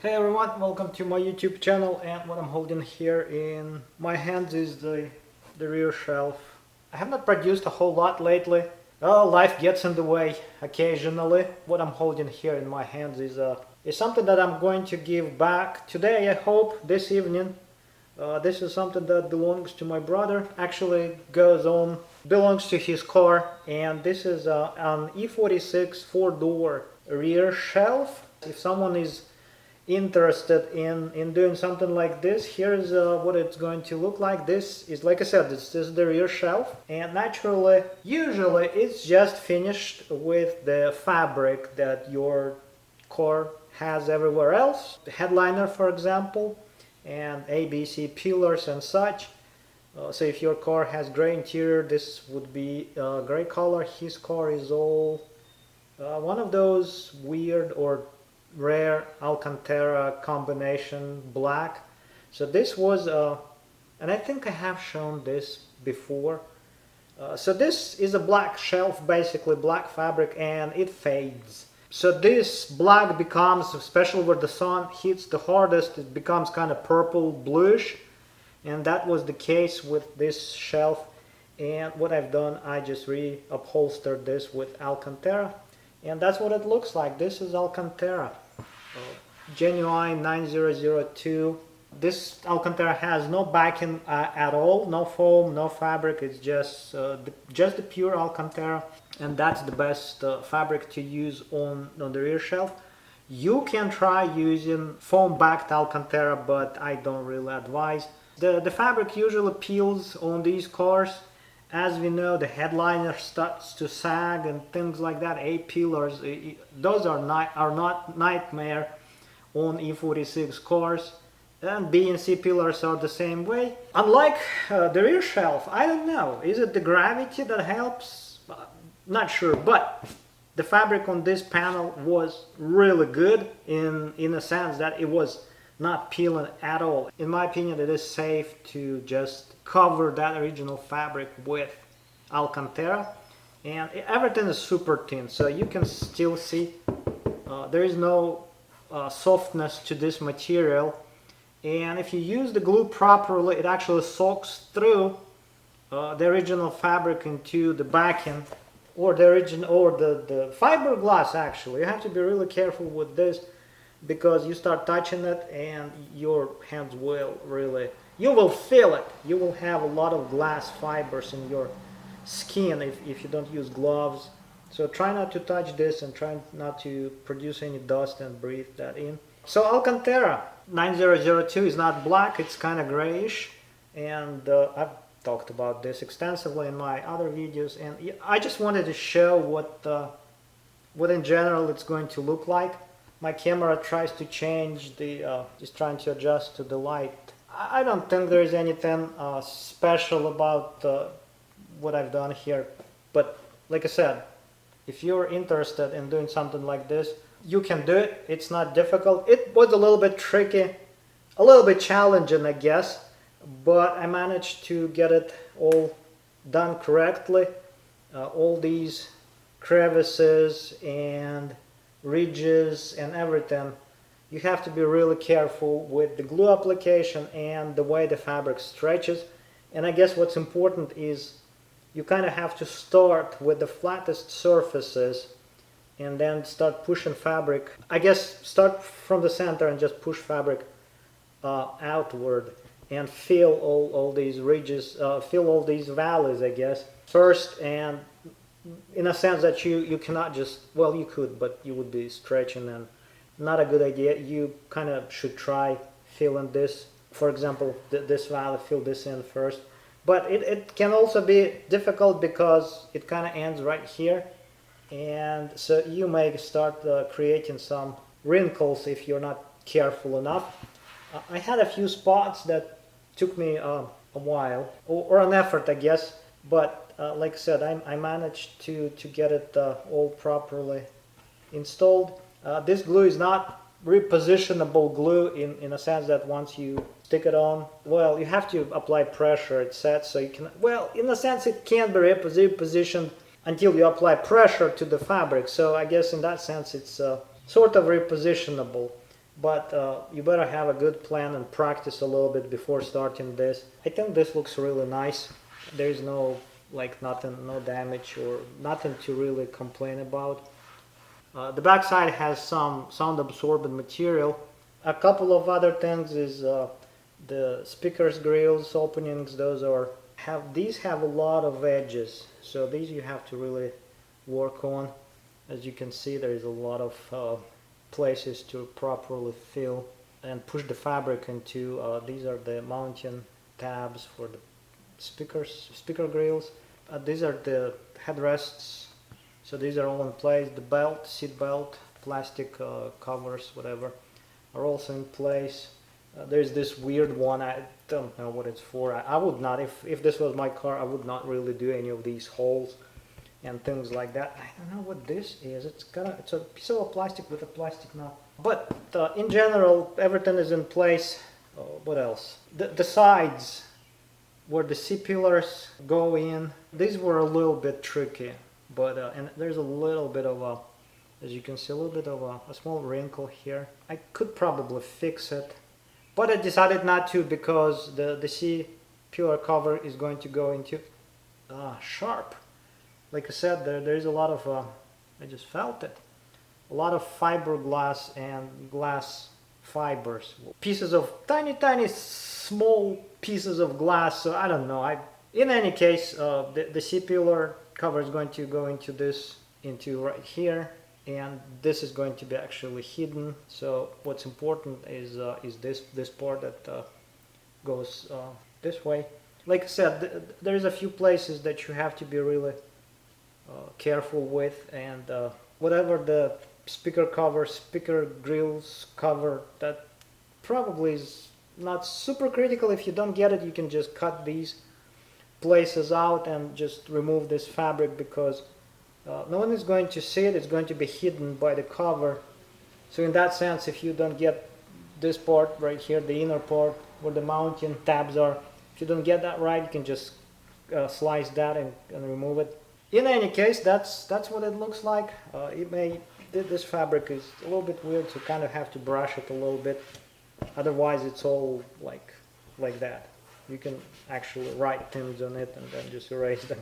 Hey everyone, welcome to my YouTube channel, and what I'm holding here in my hands is the rear shelf. I have not produced a whole lot lately. Life gets in the way occasionally. What I'm holding here in my hands is something that I'm going to give back today, I hope, this evening. This is something that belongs to my brother, actually belongs to his car, and this is an E46 4-door rear shelf. If someone is interested in doing something like this, here's what it's going to look like. This is, like I said, this is the rear shelf, and naturally, usually it's just finished with the fabric that your car has everywhere else. The headliner, for example, and ABC pillars and such. So if your car has gray interior, this would be gray color. His car is all one of those weird or rare Alcantara combination black. So this was and I think I have shown this before. So this is a black shelf, basically black fabric, and it fades. So this black becomes, especially where the sun hits the hardest, it becomes kind of purple bluish, and that was the case with this shelf. And what I've done, I just reupholstered this with Alcantara, and that's what it looks like. This is Alcantara. Genuine 9002. This Alcantara has no backing at all, no foam, no fabric. It's just the pure Alcantara, and that's the best fabric to use on the rear shelf. You can try using foam backed Alcantara, but I don't really advise. The fabric usually peels on these cars. As we know, the headliner starts to sag and things like that. A pillars, those are not nightmare on E46 cars, and B and C pillars are the same way. Unlike the rear shelf, I don't know, is it the gravity that helps? Not sure, but the fabric on this panel was really good in a sense that it was not peeling at all. In my opinion, it is safe to just cover that original fabric with Alcantara, and everything is super thin, so you can still see there is no softness to this material, and if you use the glue properly, it actually soaks through the original fabric into the backing, or the fiberglass. Actually, you have to be really careful with this, because you start touching it and your hands will you will feel it. You will have a lot of glass fibers in your skin if you don't use gloves. So try not to touch this, and try not to produce any dust and breathe that in. So Alcantara 9002 is not black, it's kind of grayish, and I've talked about this extensively in my other videos, and I just wanted to show what in general it's going to look like. My camera tries to change just trying to adjust to the light. I don't think there is anything special about what I've done here, but like I said, if you're interested in doing something like this, you can do it. It's not difficult. It was a little bit tricky, a little bit challenging, I guess, but I managed to get it all done correctly. All these crevices and ridges and everything, you have to be really careful with the glue application and the way the fabric stretches. And I guess what's important is you kind of have to start with the flattest surfaces and then start pushing fabric. I guess start from the center and just push fabric outward and fill all these ridges, fill all these valleys, I guess, first. And in a sense that you cannot just, well, you could, but you would be stretching, and not a good idea. You kind of should try filling this, for example, this valley, fill this in first. But it can also be difficult because it kind of ends right here, and so you may start creating some wrinkles if you're not careful enough. I had a few spots that took me a while, or an effort, I guess, but like I said, I managed to get it all properly installed. This glue is not repositionable glue in a sense that once you stick it on, well, you have to apply pressure. It's set so you can, well, in a sense it can't be repositioned until you apply pressure to the fabric. So I guess in that sense it's sort of repositionable. but you better have a good plan and practice a little bit before starting this. I think this looks really nice. There's no nothing, no damage or nothing to really complain about. The backside has some sound absorbent material. A couple of other things is the speakers grills openings. These have a lot of edges, so these you have to really work on. As you can see, there is a lot of places to properly fill and push the fabric into. These are the mounting tabs for the speaker grills. These are the headrests, so these are all in place. The belt, seat belt, plastic covers, whatever, are also in place. There's this weird one, I don't know what it's for. I would not, if this was my car, I would not really do any of these holes and things like that. I don't know what this is. It's a piece of plastic with a plastic knot. But in general, everything is in place. What else? The sides where the C-pillars go in, these were a little bit tricky. But and there's a little bit of a, as you can see, a little bit of a small wrinkle here. I could probably fix it, but I decided not to because the C-pillar cover is going to go into sharp. Like I said, there's a lot of, I just felt it, a lot of fiberglass and glass fibers. Pieces of tiny small pieces of glass, so I don't know. In any case, the C-pillar cover is going to go into right here, and this is going to be actually hidden. So what's important is this part that goes this way. Like I said, there's a few places that you have to be really careful with, and whatever the speaker grills cover, that probably is not super critical. If you don't get it, you can just cut these places out and just remove this fabric, because no one is going to see it. It's going to be hidden by the cover. So in that sense, if you don't get this part right here, the inner part where the mounting tabs are, if you don't get that right, you can just slice that and remove it. In any case, that's what it looks like. This fabric is a little bit weird, so kind of have to brush it a little bit. Otherwise, it's all like that. You can actually write things on it and then just erase them.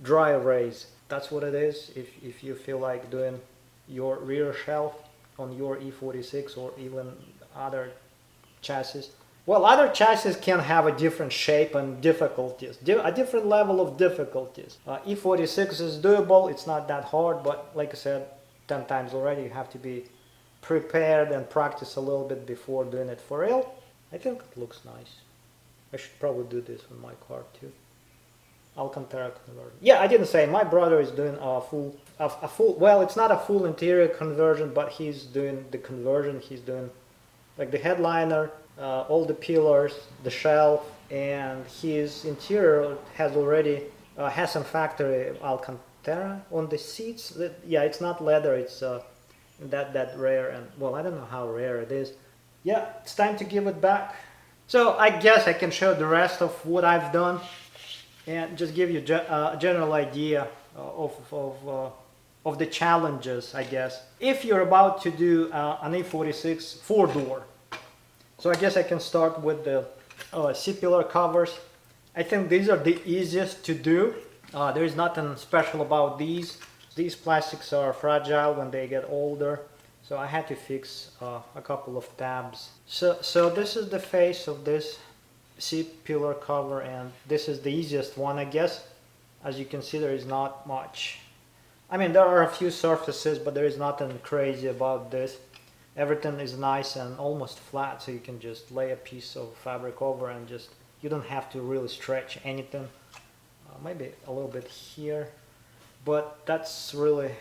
Dry erase. That's what it is. If you feel like doing your rear shelf on your E46 or even other chassis. Well, other chassis can have a different shape and difficulties, a different level of difficulties. E46 is doable. It's not that hard, but like I said 10 times already, you have to be prepared and practice a little bit before doing it for real. I think it looks nice. I should probably do this on my car too. Alcantara conversion. Yeah, I didn't say. My brother is doing a full. Well, it's not a full interior conversion, but he's doing the conversion. He's doing like the headliner, all the pillars, the shelf, and his interior has already has some factory Alcantara on the seats. Yeah, it's not leather. It's that rare, and well, I don't know how rare it is. Yeah, it's time to give it back. So I guess I can show the rest of what I've done and just give you a general idea of the challenges, I guess. If you're about to do an E46 4-door. So I guess I can start with the C-pillar covers. I think these are the easiest to do. There is nothing special about these. These plastics are fragile when they get older. So I had to fix a couple of tabs. So this is the face of this C-pillar cover, and this is the easiest one, I guess. As you can see, there is not much. I mean, there are a few surfaces, but there is nothing crazy about this. Everything is nice and almost flat, so you can just lay a piece of fabric over and just, you don't have to really stretch anything. Maybe a little bit here, but that's really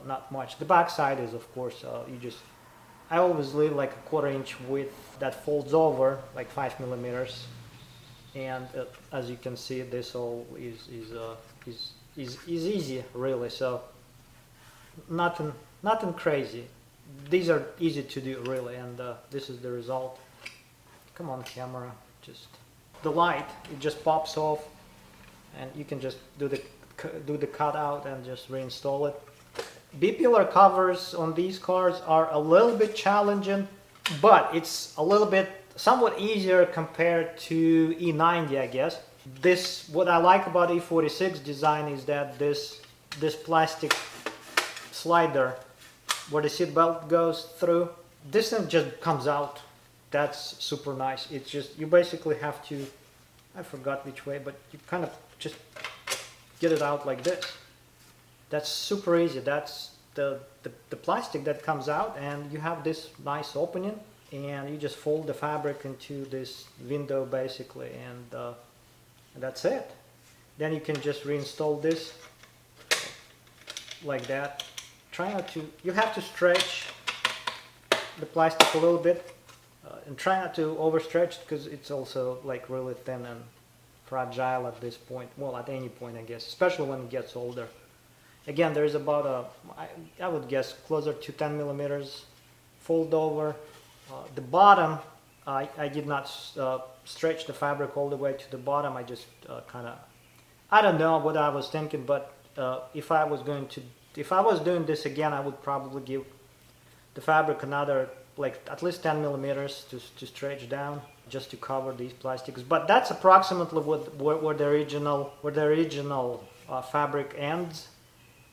not much. The back side is, of course, I always leave like a 1/4 inch width that folds over, like 5 millimeters. And as you can see, this all is easy, really. So nothing crazy. These are easy to do, really, and this is the result. Come on, camera, just the light, it just pops off, and you can just do the cutout and just reinstall it. B-pillar covers on these cars are a little bit challenging. but it's a little bit somewhat easier compared to E90, I guess. This, what I like about E46 design is that this plastic slider where the seat belt goes through, this thing just comes out. That's super nice. It's just, you basically have to, I forgot which way, but you kind of just get it out like this. That's super easy. That's the plastic that comes out, and you have this nice opening, and you just fold the fabric into this window basically, and that's it. Then you can just reinstall this like that. Try not to, you have to stretch the plastic a little bit, and try not to overstretch because it's also like really thin and fragile at this point. Well, at any point, I guess, especially when it gets older. Again, there's about I would guess closer to 10 millimeters fold over. The bottom, I did not stretch the fabric all the way to the bottom. I just kind of, I don't know what I was thinking, but if I was doing this again, I would probably give the fabric another, like at least 10 millimeters to stretch down, just to cover these plastics. But that's approximately where the original fabric ends.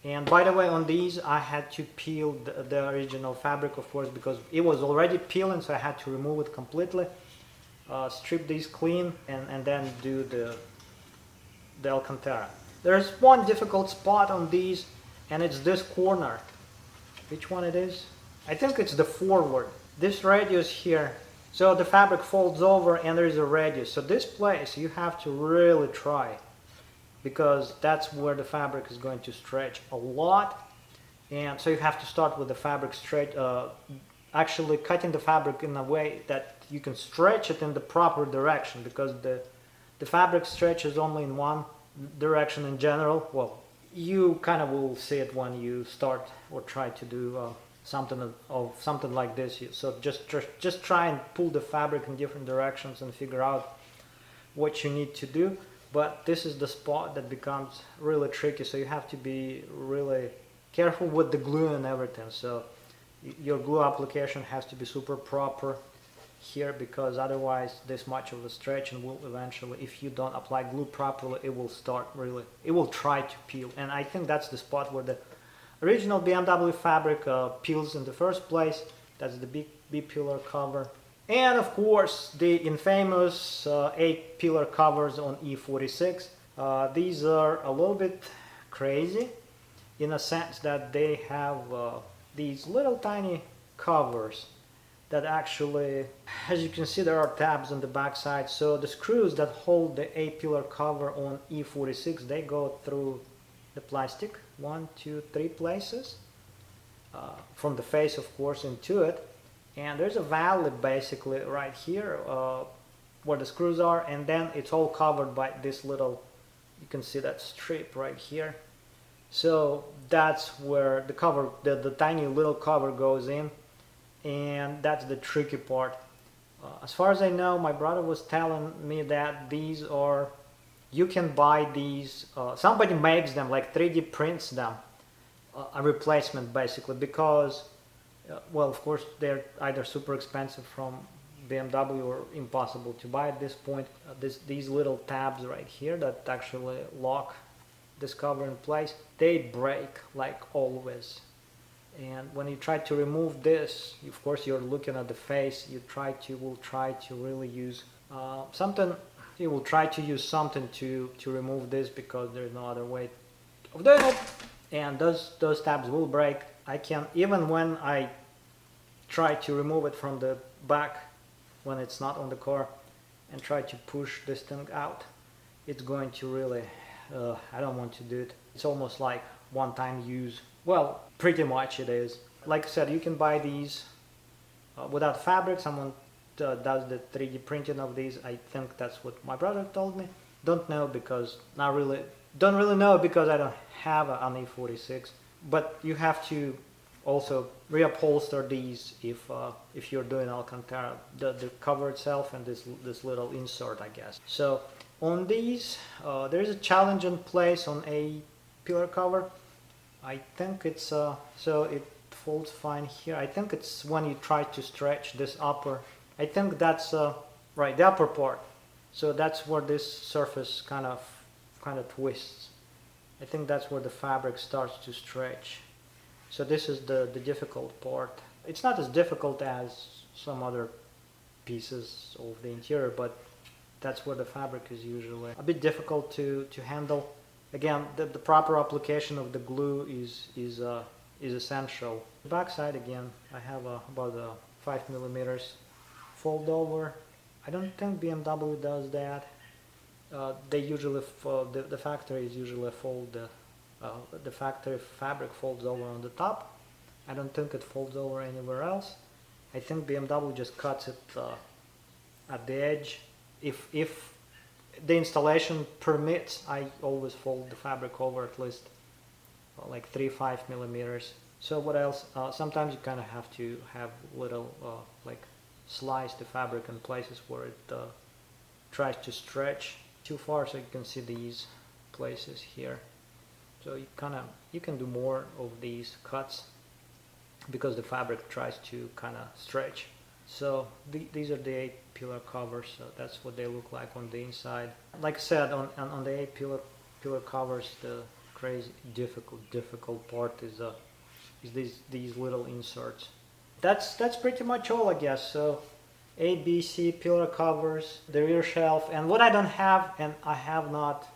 And by the way, on these I had to peel the original fabric, of course, because it was already peeling, so I had to remove it completely, strip these clean, and then do the Alcantara. There's one difficult spot on these, and it's this corner. Which one it is? I think it's the forward. This radius here. So the fabric folds over and there is a radius. So this place you have to really try, because that's where the fabric is going to stretch a lot. And so you have to start with the fabric straight, actually cutting the fabric in a way that you can stretch it in the proper direction, because the fabric stretches only in one direction in general. Well, you kind of will see it when you start or try to do something like this. So just try and pull the fabric in different directions and figure out what you need to do. But this is the spot that becomes really tricky, so you have to be really careful with the glue and everything. So your glue application has to be super proper here, because otherwise this much of a stretching will eventually, if you don't apply glue properly, it will try to peel. And I think that's the spot where the original BMW fabric peels in the first place. That's the B pillar cover. And of course the infamous 8 pillar covers on E46. These are a little bit crazy in a sense that they have these little tiny covers that actually, as you can see, there are tabs on the back side. So the screws that hold the 8 pillar cover on E46, they go through the plastic 1, 2, 3 places, from the face of course into it. And there's a valley basically right here where the screws are, and then it's all covered by this little, you can see that strip right here. So that's where the cover, the tiny little cover goes in, and that's the tricky part. As far as I know, my brother was telling me that these are, you can buy these, somebody makes them, like 3D prints them, a replacement basically, because well, of course they're either super expensive from BMW or impossible to buy at this point. These little tabs right here that actually lock this cover in place, they break like always. And when you try to remove this, of course you're looking at the face, you will try to really use something, you will try to use something to remove this, because there's no other way of doing it. And those tabs will break. I can, even when I try to remove it from the back when it's not on the car and try to push this thing out, it's going to really, I don't want to do it. It's almost like one-time use. Well, pretty much it is. Like I said, you can buy these without fabric. Someone does the 3D printing of these. I think that's what my brother told me. Don't know, because don't really know, because I don't have an E46. But you have to also reupholster these if you're doing Alcantara, the cover itself and this little insert, I guess. So on these, there is a challenge in place on a pillar cover. I think it's so folds fine here. I think it's when you try to stretch this upper. I think that's right, the upper part. So that's where this surface kind of twists. I think that's where the fabric starts to stretch. So this is the difficult part. It's not as difficult as some other pieces of the interior, but that's where the fabric is usually a bit difficult to handle. Again, the proper application of the glue is essential. The back side, again, I have about a 5 millimeters fold over. I don't think BMW does that. They usually the factories usually fold the factory fabric folds over on the top. I don't think it folds over anywhere else. I think BMW just cuts it at the edge. If the installation permits, I always fold the fabric over at least like 3-5 millimeters. So what else? Sometimes you kind of have to have little like slice the fabric in places where it tries to stretch too far, so you can see these places here. So you can do more of these cuts because the fabric tries to kind of stretch. So these are the 8 pillar covers. So that's what they look like on the inside. Like I said, on the 8 pillar covers, the crazy difficult part is these little inserts. That's pretty much all, I guess. So A, B, C pillar covers, the rear shelf, and what I don't have and I have not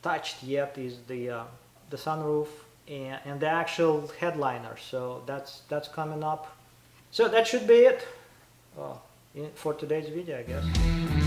touched yet is the sunroof and the actual headliner. So that's coming up. So that should be it for today's video, I guess.